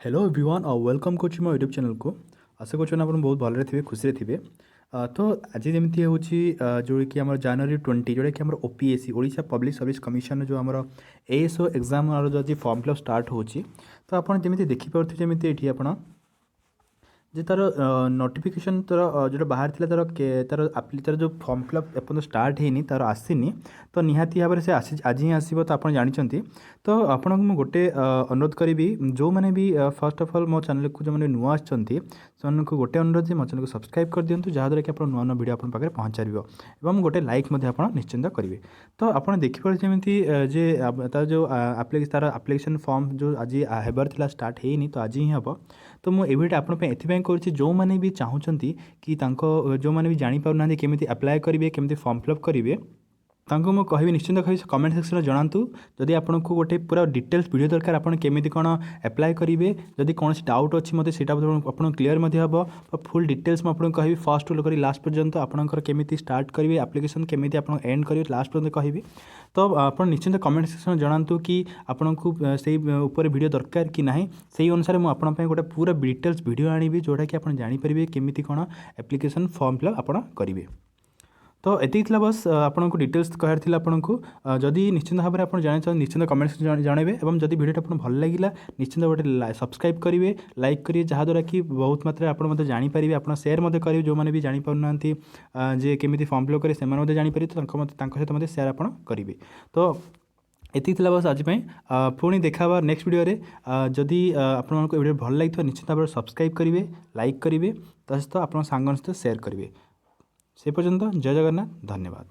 Hello everyone और welcome करुँच मो YouTube channel को। आशा कर बहुत भलरे थे खुशी थे। तो आज जमी हूँ जो कि आम जनवरी 20 जोटा कि आम OPSC Odisha public service commission जो आम एएसओ एग्जाम जो आज फॉर्म फिलअप स्टार्ट होची। तो आपड़ जमी देखिपे जमी ये आप जे तार नोटिफिकेशन तार जो बाहर था तार जो फॉर्म फिलअप एपर्तन स्टार्ट होनी तार आसीनी। तो निहाती भाव से आज ही आसो तो आप जानते। तो आपको मुझे गोटे अनुरोध करी जो मैंने भी फर्स्ट ऑफ ऑल मो चैनल को जो मैंने नुआ आछंती से गोटे अनुरोध मो चैनल को सब्सक्राइब कर दिंतु जहाँद्वारा कि आप नुआ नुआ वीडियो आप पाखे पहुँच और गोटे लाइक आप निश्चिंत करेंगे। तो आप देखिए जमी जे तार जो तार आप्लिकेसन फॉर्म जो आज हेबार था स्टार्ट होनी तो आज ही हम। तो मुझे वीडियो आपंपाई एथपाई करुँच जो मैंने भी चाहूँगी कि जो मैंने भी जापार केमी अप्लाई करेंगे केमी फॉर्म फिलअप करेंगे तांको मु कहि निश्चिंत कहि कमेंट सेक्शन में जनातु। जदि आपको गोटे पूरा डिटेल्स वीडियो दरकार आप केमी कौन अप्लाई करेंगे जदि कौन डाउट अच्छी मत से क्लीयर हम तो फुल डिटेल्स मुझे कहि फर्स्ट टू लेकर लास्ट पर्यंत आपंकर केमी स्टार्ट करेंगे आप्लिकेसन केमी आप एंड करेंगे लास्ट पर्यंत कहि। तो आप निश्चिंत कमेंट सेक्शन में जनातु कि आपन को से ऊपर वीडियो दरकार कि ना से अनुसार मुझे गोटे पूरा डिटेल्स वीडियो आनी जोटा कि आप जानीपर केमी कौन एप्लिकेसन फॉर्म फिलअप आप करेंगे। तो ये बस आपन को डिटेल्स कहार थी आपन को जदि निश्चिंत भाव में आप जानते निश्चिंत कमेंट जानवे और जदि वीडियो आपको भल लगे निश्चिंत गोटे सब्सक्राइब करेंगे लाइक करेंगे जहाँद्वारा कि बहुत मात्रा आप जानीपर आप सेयार करेंगे जो मैंने भी जापार ना जे केमी फॉर्म फिलअप करेंगे से जानीपर तो सहित मत सेयार आप करेंगे। तो ये बस आज पुणी देखा नेक्स्ट वीडियो जदि आपको वीडियो भल लगी निश्चित भाव सब्सक्राइब करेंगे लाइक करेंगे सहित आप सांग सहित सेयार करेंगे। से पर्यंत जय जगन्नाथ धन्यवाद।